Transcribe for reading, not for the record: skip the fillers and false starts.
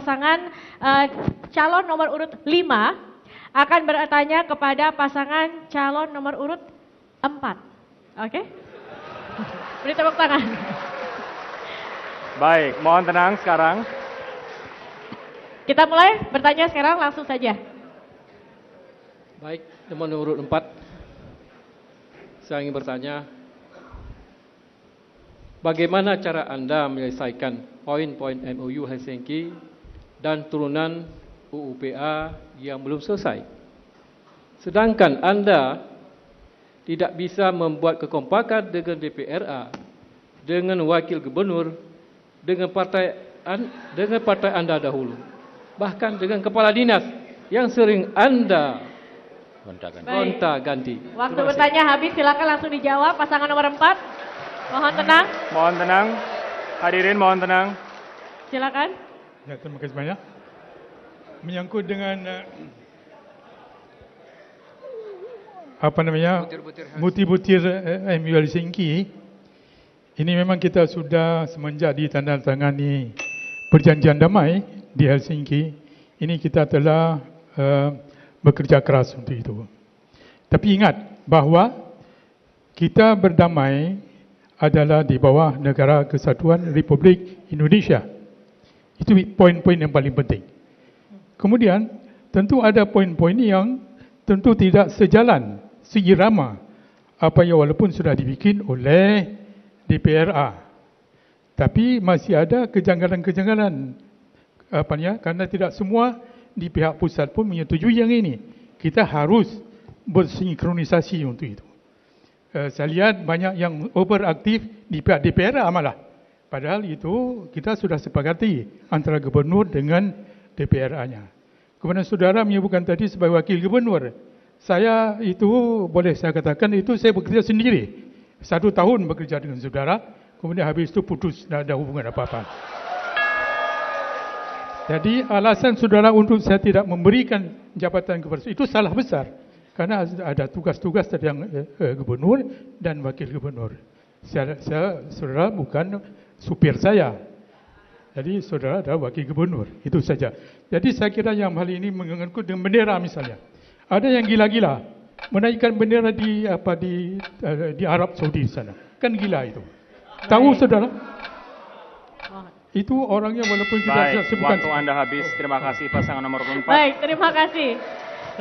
pasangan calon nomor urut 5 akan bertanya kepada pasangan calon nomor urut 4. Oke? Beri tepuk tangan. Baik, mohon tenang sekarang. Kita mulai bertanya sekarang langsung saja. Baik, nomor urut 4. Saya ingin bertanya, bagaimana cara Anda menyelesaikan poin-poin MOU Helsinki dan turunan UUPA yang belum selesai? Sedangkan Anda tidak bisa membuat kekompakan dengan DPRA, dengan wakil gubernur, dengan partai Anda dahulu, bahkan dengan kepala dinas yang sering Anda gonta-ganti. Waktu bertanya habis, silakan langsung dijawab pasangan nomor 4. Mohon tenang. Mohon tenang. Hadirin mohon tenang. Silakan. Ya, terima kasih banyak. Menyangkut dengan butir-butir MOU Helsinki, ini memang kita sudah semenjak ditandatangani perjanjian damai di Helsinki, ini kita telah bekerja keras untuk itu. Tapi ingat bahawa kita berdamai adalah di bawah Negara Kesatuan Republik Indonesia. Itu poin-poin yang paling penting. Kemudian tentu ada poin-poin yang tentu tidak sejalan, seirama apa yang walaupun sudah dibikin oleh DPRA. Tapi masih ada kejanggalan-kejanggalan karena tidak semua di pihak pusat pun menyetujui yang ini. Kita harus bersinkronisasi untuk itu. Saya lihat banyak yang overaktif di pihak DPRA malah. Padahal itu kita sudah sepakati antara gubernur dengan DPRA-nya. Kemudian saudara menyebutkan tadi sebagai wakil gubernur. Saya itu boleh saya katakan itu saya bekerja sendiri. 1 tahun bekerja dengan saudara. Kemudian habis itu putus, tidak ada hubungan apa-apa. Jadi alasan saudara untuk saya tidak memberikan jabatan kepada itu salah besar. Karena ada tugas-tugas dari yang gubernur dan wakil gubernur. Saudara bukan supir saya. Jadi saudara adalah wakil gubernur. Itu saja. Jadi saya kira yang hal ini mengangkut dengan bendera misalnya. Ada yang gila-gila menaikkan bendera di Arab Saudi sana. Kan gila itu. Tahu saudara? Itu orangnya walaupun kita sebutkan. Baik, waktu Anda habis. Terima kasih pasangan nomor 4. Baik, terima kasih.